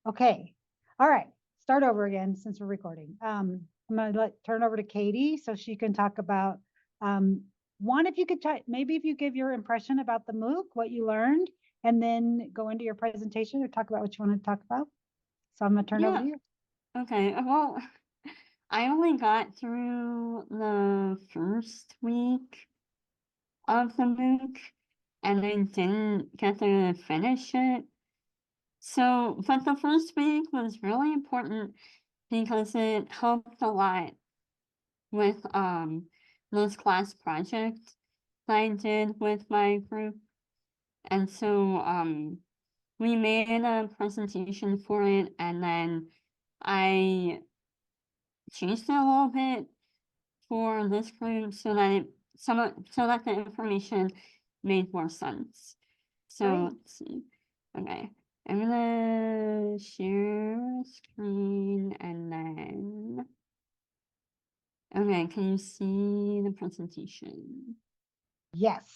Okay. All right. Start over again since we're recording. I'm going to turn over to Katie so she can talk about one, if you could maybe if you give your impression about the MOOC, what you learned, and then go into your presentation or talk about what you want to talk about. So I'm going to turn over to you. Okay. Well, I only got through the first week of the MOOC and I didn't get to finish it. So, but the first week was really important because it helped a lot with those class projects that I did with my group. And so we made a presentation for it and then I changed it a little bit for this group so that so that the information made more sense. So Great. let's see. Okay. I'm gonna share screen and then okay, can you see the presentation? Yes.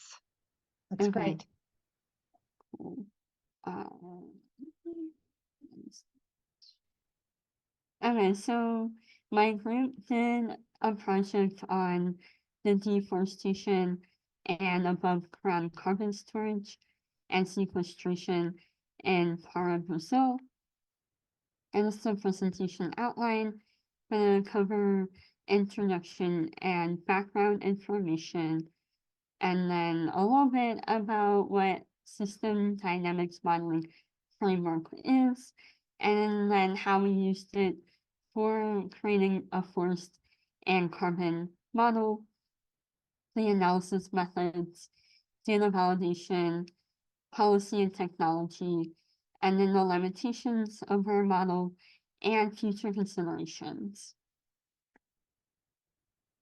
That's Okay, great. cool. Okay, so my group did a project on the deforestation and above ground carbon storage and sequestration in Para, Brazil. And this is a presentation outline. I'm going to cover introduction and background information, and then a little bit about what system dynamics modeling framework is, and then how we used it for creating a forest and carbon model, the analysis methods, data validation, policy and technology, and then the limitations of our model and future considerations.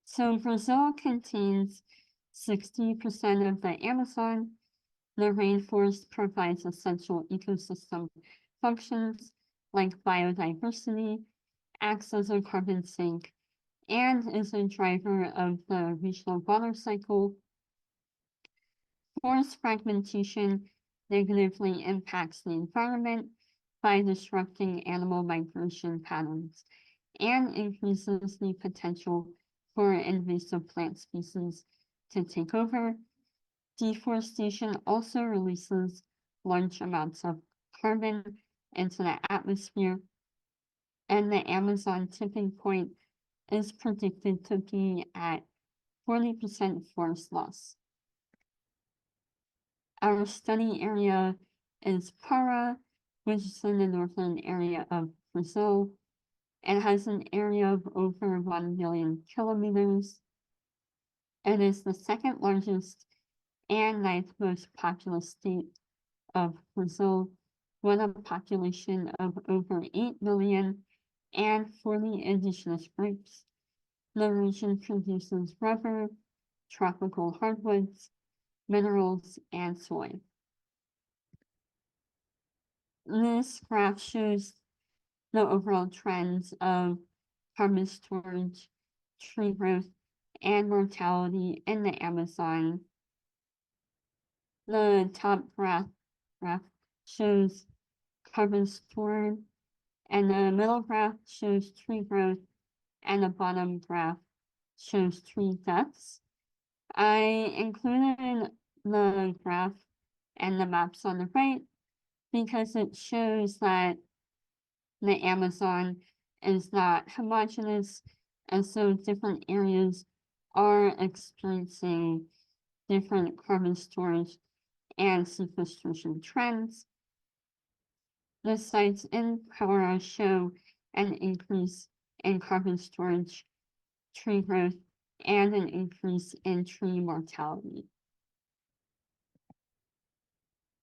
So Brazil contains 60% of the Amazon. The rainforest provides essential ecosystem functions like biodiversity, acts as a carbon sink, and is a driver of the regional water cycle. Forest fragmentation negatively impacts the environment by disrupting animal migration patterns and increases the potential for invasive plant species to take over. Deforestation also releases large amounts of carbon into the atmosphere, and the Amazon tipping point is predicted to be at 40% forest loss. Our study area is Para, which is in the northern area of Brazil. It has an area of over 1 million kilometers. It is the second largest and ninth most populous state of Brazil, with a population of over 8 million and 40 indigenous groups. The region produces rubber, tropical hardwoods, minerals, and soy. This graph shows the overall trends of carbon storage, tree growth, and mortality in the Amazon. The top graph shows carbon stored, and the middle graph shows tree growth, and the bottom graph shows tree deaths. I included the graph and the maps on the right because it shows that the Amazon is not homogeneous, and so different areas are experiencing different carbon storage and sequestration trends. The sites in Para show an increase in carbon storage, tree growth, and an increase in tree mortality.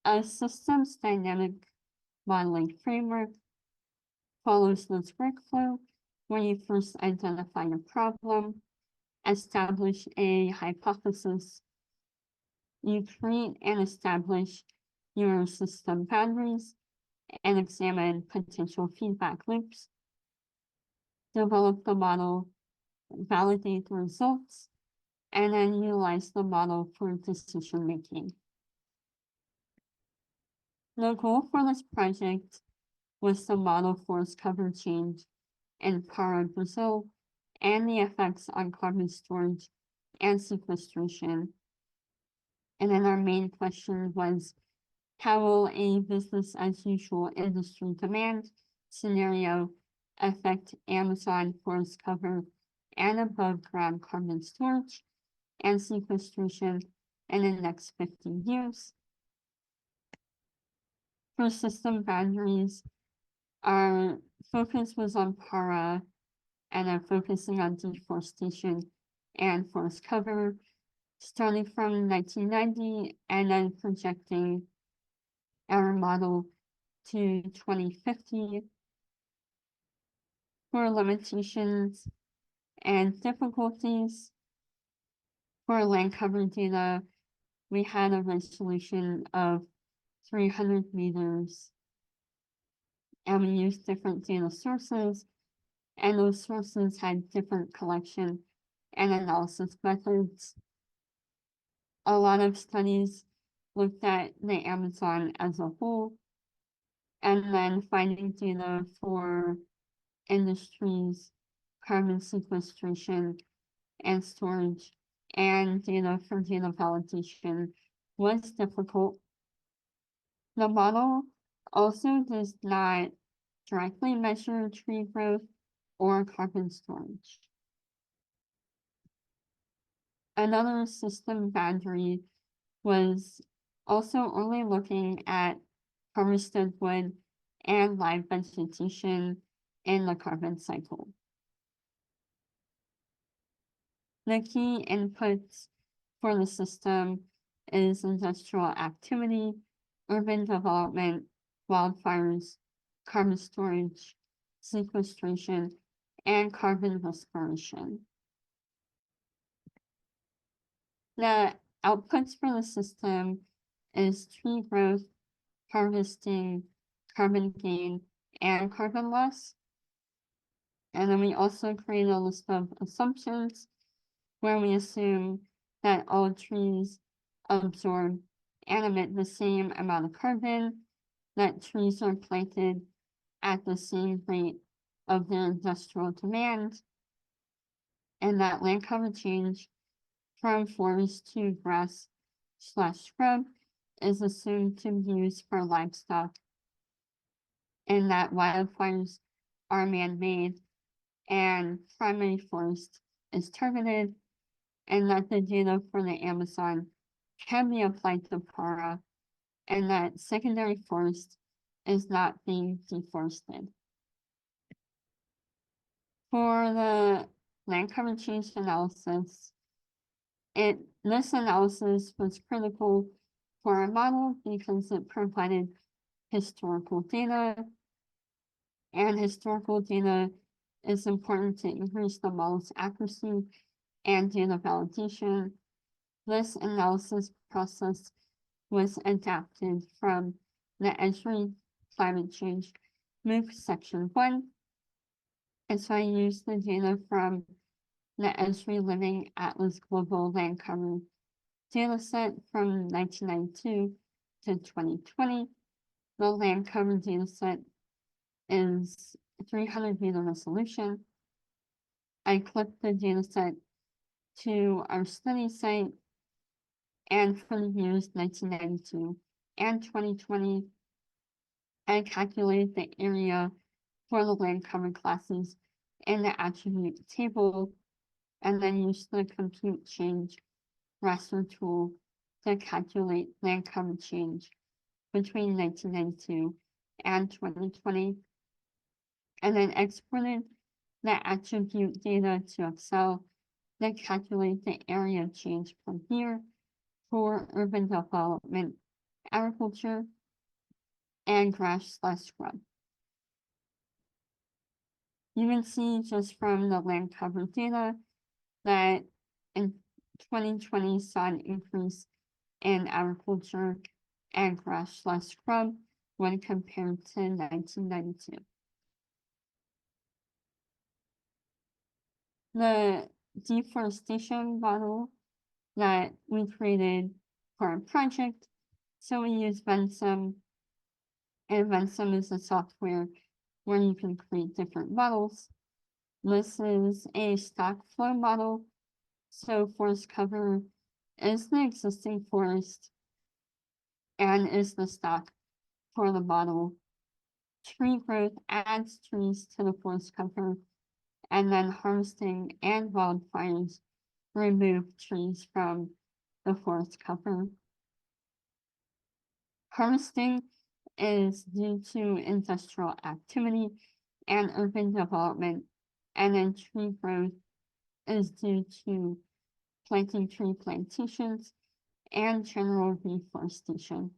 A systems dynamic modeling framework follows this workflow where you first identify a problem, establish a hypothesis, you create and establish your system boundaries, and examine potential feedback loops, develop the model, validate the results, and then utilize the model for decision making. The goal for this project was to model forest cover change in Para, Brazil, and the effects on carbon storage and sequestration. And then our main question was, how will a business as usual industry demand scenario affect Amazon forest cover and above ground carbon storage and sequestration in the next 50 years? For system boundaries, our focus was on Para and then focusing on deforestation and forest cover, starting from 1990 and then projecting our model to 2050. For limitations and difficulties, for land cover data, we had a resolution of 300 meters, and we used different data sources, and those sources had different collection and analysis methods. A lot of studies looked at the Amazon as a whole, and then finding data for industries, carbon sequestration and storage, and data for data validation was difficult. The model also does not directly measure tree growth or carbon storage. Another system boundary was also only looking at harvested wood and live vegetation in the carbon cycle. The key inputs for the system is industrial activity, urban development, wildfires, carbon storage, sequestration, and carbon respiration. The outputs for the system is tree growth, harvesting, carbon gain, and carbon loss. And then we also create a list of assumptions where we assume that all trees absorb and emit the same amount of carbon, that trees are planted at the same rate of their industrial demand, and that land cover change from forest to grass/shrub is assumed to be used for livestock, and that wildfires are man-made and primary forest is targeted, and that the data for the Amazon can be applied to Para, and that secondary forest is not being deforested. For the land cover change analysis, this analysis was critical for our model because it provided historical data, and historical data is important to increase the model's accuracy and data validation. This analysis process was adapted from the Esri Climate Change MOOC Section 1. And so I used the data from the Esri Living Atlas Global Land Cover dataset from 1992 to 2020. The land cover dataset is 300 meter resolution. I clipped the dataset to our study site, and for the years 1992 and 2020, I calculated the area for the land cover classes in the attribute table, and then used the compute change raster tool to calculate land cover change between 1992 and 2020, and then exported the attribute data to Excel to calculate the area change per year for urban development, agriculture, and grass/scrub. You can see just from the land cover data that in 2020 saw an increase in agriculture and grass/scrub when compared to 1992. The deforestation model that we created for our project, so we use Vensim And Vensim is a software where you can create different models. This is a stock flow model. So forest cover is the existing forest and is the stock for the model. Tree growth adds trees to the forest cover, and then harvesting and wildfires remove trees from the forest cover. Harvesting is due to industrial activity and urban development, and then tree growth is due to planting tree plantations and general reforestation.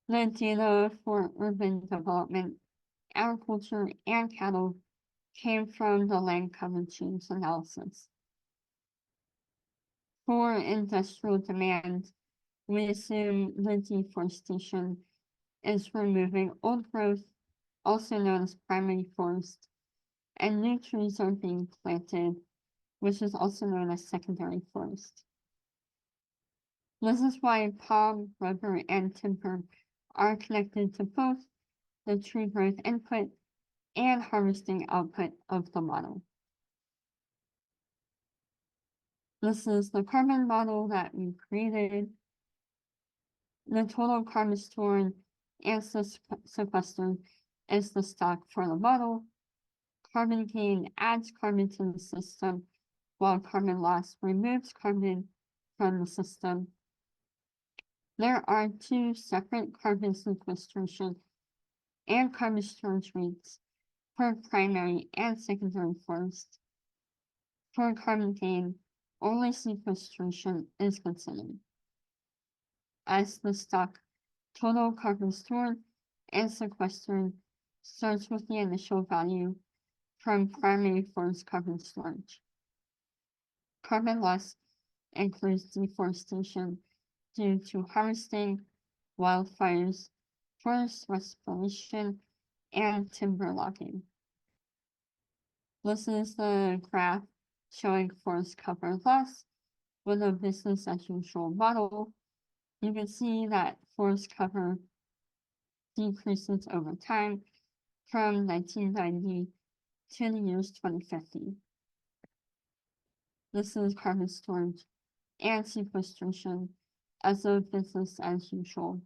The data for urban development, agriculture, and cattle came from the land cover change analysis. For industrial demand, we assume the deforestation is removing old growth, also known as primary forest, and new trees are being planted, which is also known as secondary forest. This is why palm, rubber, and timber are connected to both the tree growth input and harvesting output of the model. This is the carbon model that we created. The total carbon stored and sequestered is the stock for the model. Carbon gain adds carbon to the system, while carbon loss removes carbon from the system. There are two separate carbon sequestration and carbon storage rates for primary and secondary forest. For carbon gain, only sequestration is considered, as the stock total carbon stored and sequestered starts with the initial value from primary forest carbon storage. Carbon loss includes deforestation due to harvesting, wildfires, forest restoration, and timber logging. This is the graph showing forest cover loss with a business as usual model. You can see that forest cover decreases over time from 1990 to the years 2050. This is carbon storage and sequestration as a business as usual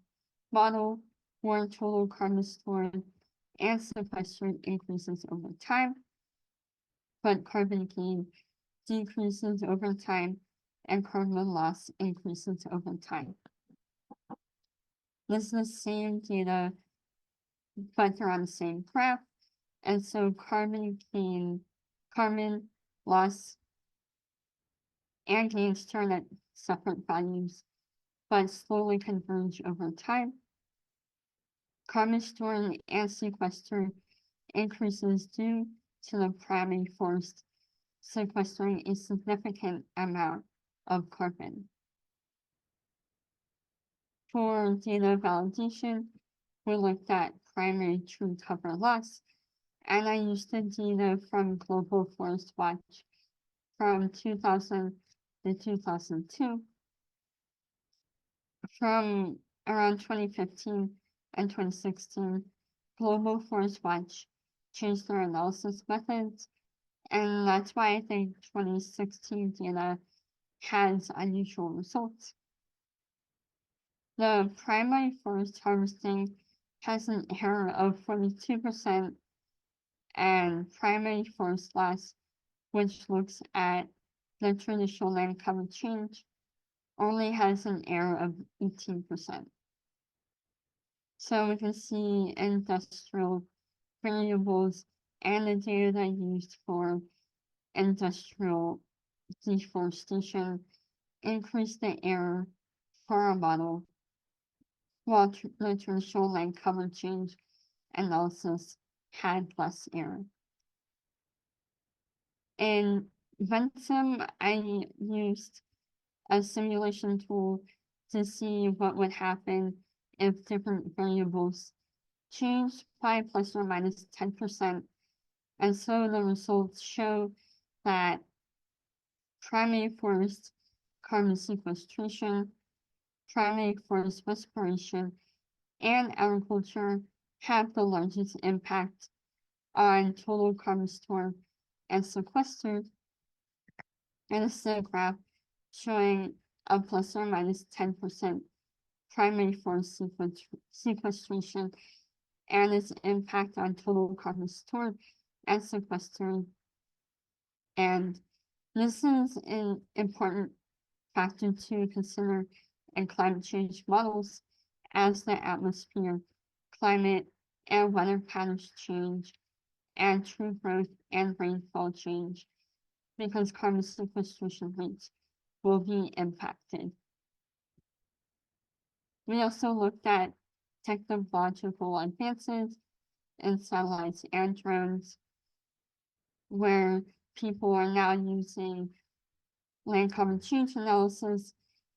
model where total carbon stored and sequestered increases over time, but carbon gain decreases over time and carbon loss increases over time. This is the same data, but they're on the same graph, and so carbon gain, carbon loss, and gains turn at separate values, but slowly converge over time. Carbon storing and sequestering increases due to the primary forest sequestering a significant amount of carbon. For data validation, we looked at primary tree cover loss, and I used the data from Global Forest Watch from 2000 to 2002. From around 2015 and 2016, Global Forest Watch changed their analysis methods, and that's why I think 2016 data has unusual results. The primary forest harvesting has an error of 42%, and primary forest loss, which looks at the traditional land cover change, only has an error of 18%. So we can see industrial variables and the data used for industrial deforestation increase the error for our model, while the traditional land cover change analysis had less error. In Vensim, I used a simulation tool to see what would happen if different variables changed by plus or minus 10%. And so the results show that primary forest carbon sequestration, primary forest respiration, and agriculture have the largest impact on total carbon stored and sequestered. And this is a graph showing a plus or minus 10% primary forest sequestration and its impact on total carbon stored and sequestered. And this is an important factor to consider in climate change models as the atmosphere, climate, and weather patterns change, and tree growth and rainfall change, because carbon sequestration rates will be impacted. We also looked at technological advances in satellites and drones, where people are now using land carbon change analysis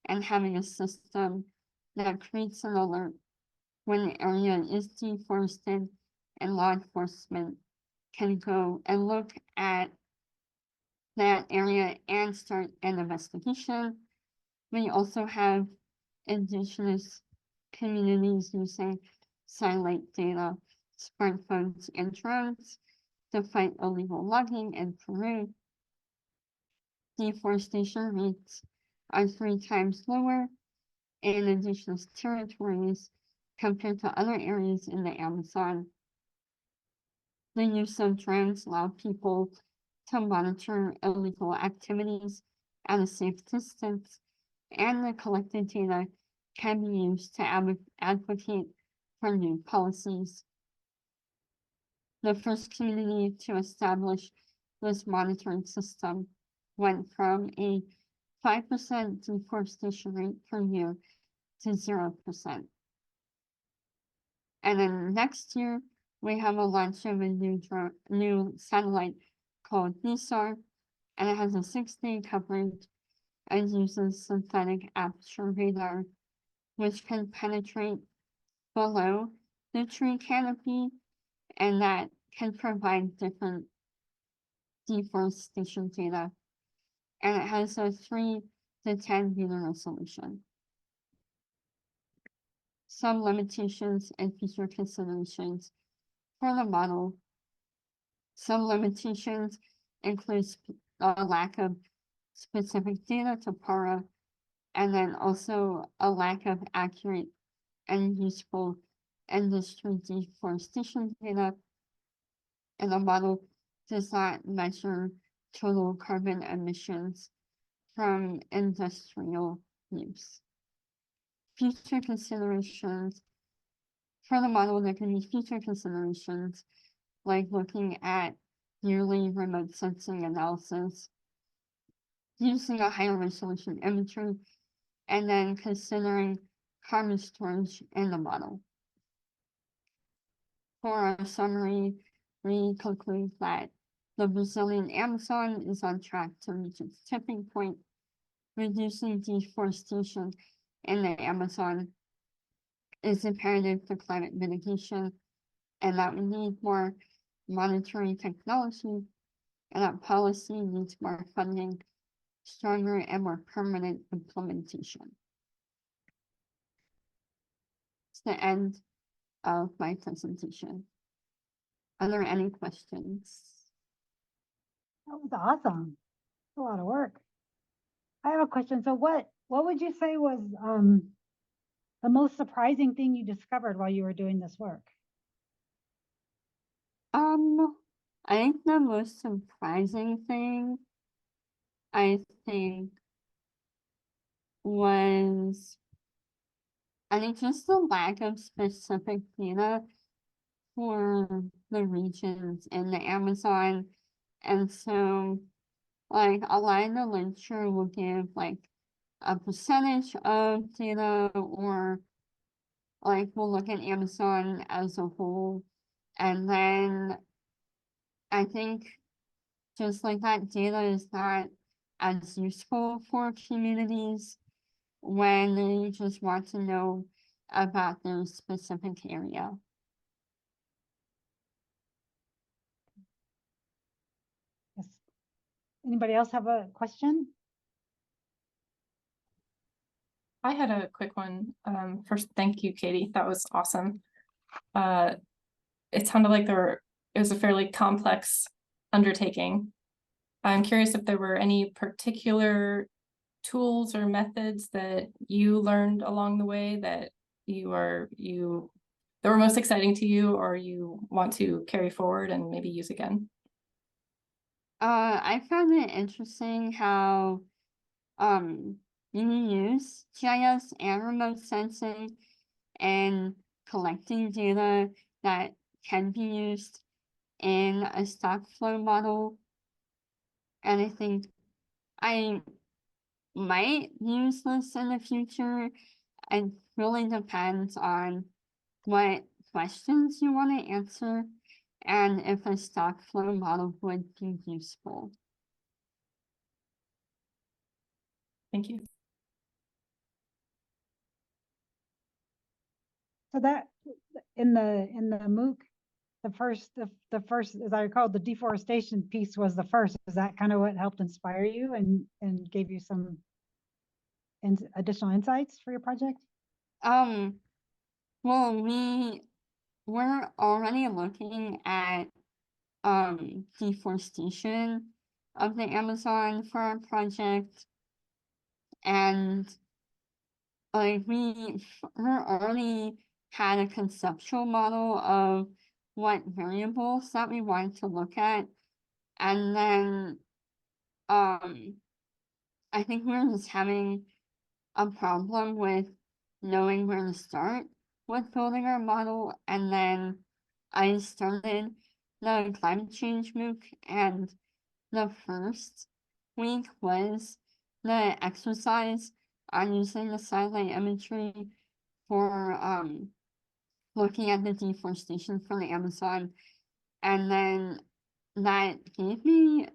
and having a system that creates an alert when an area is deforested, and law enforcement can go and look at that area and start an investigation. We also have indigenous communities using satellite data, smartphones, and drones to fight illegal logging in Peru. Deforestation rates are 3 times lower in indigenous territories compared to other areas in the Amazon. The use of drones allow people to monitor illegal activities at a safe distance, and the collected data can be used to advocate for new policies. The first community to establish this monitoring system went from a 5% deforestation rate per year to 0%. And then next year, we have a launch of a new satellite called NISAR, and it has a 6-day coverage and uses synthetic aperture radar, which can penetrate below the tree canopy, and that can provide different deforestation data. And it has a 3 to 10 meter resolution. Some limitations and future considerations for the model. Some limitations include a lack of specific data to para, and then also a lack of accurate and useful industry deforestation data. And the model does not measure total carbon emissions from industrial use. Future considerations for the model, there can be future considerations like looking at yearly remote sensing analysis, using a higher resolution imagery, and then considering carbon storage in the model. For our summary, we conclude that the Brazilian Amazon is on track to reach its tipping point, reducing deforestation in the Amazon is imperative for climate mitigation, and that we need more monitoring technology, and that policy needs more funding, stronger and more permanent implementation. It's the end of my presentation. Are there any questions? That was awesome. A lot of work. I have a question. So what would you say was the most surprising thing you discovered while you were doing this work? I think the most surprising thing, was just the lack of specific data for the regions in the Amazon. And so, like, a lot of the literature will give, like, a percentage of data, or, like, we'll look at Amazon as a whole. And then I think just like that data is not as useful for communities when they just want to know about their specific area. Yes. Anybody else have a question? I had a quick one. First, thank you, Katie. That was awesome. It sounded like it was a fairly complex undertaking. I'm curious if there were any particular tools or methods that you learned along the way that that were most exciting to you, or you want to carry forward and maybe use again. I found it interesting how you can use GIS and remote sensing and collecting data that can be used in a stock flow model. And I think I might use this in the future. It really depends on what questions you want to answer and if a stock flow model would be useful. Thank you. So that in the MOOC, the first, as I recall, the deforestation piece was the first. Is that kind of what helped inspire you and gave you some additional insights for your project? Well, we're already looking at deforestation of the Amazon for our project, and like we already had a conceptual model of what variables that we wanted to look at, and then I think we were just having a problem with knowing where to start with building our model, and then I started the climate change MOOC, and the first week was the exercise on using the satellite imagery for looking at the deforestation from the Amazon, and then that gave me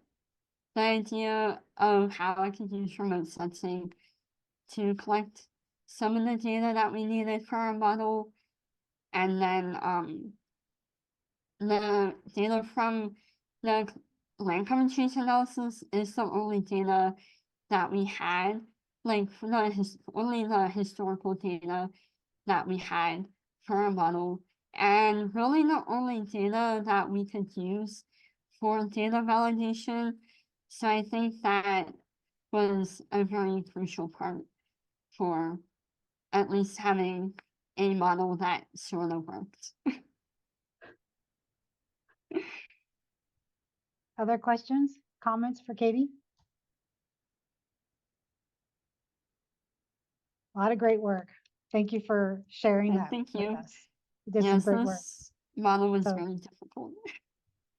the idea of how I could use remote sensing to collect some of the data that we needed for our model, and then the data from the land cover change analysis is the only data that we had, like only the historical data that we had for our model, and really the only data that we could use for data validation. So I think that was a very crucial part for at least having a model that sort of worked. Other questions, comments for Katie? A lot of great work. Thank you for sharing that Thank with you. us. You did some great work. This model was So- very difficult.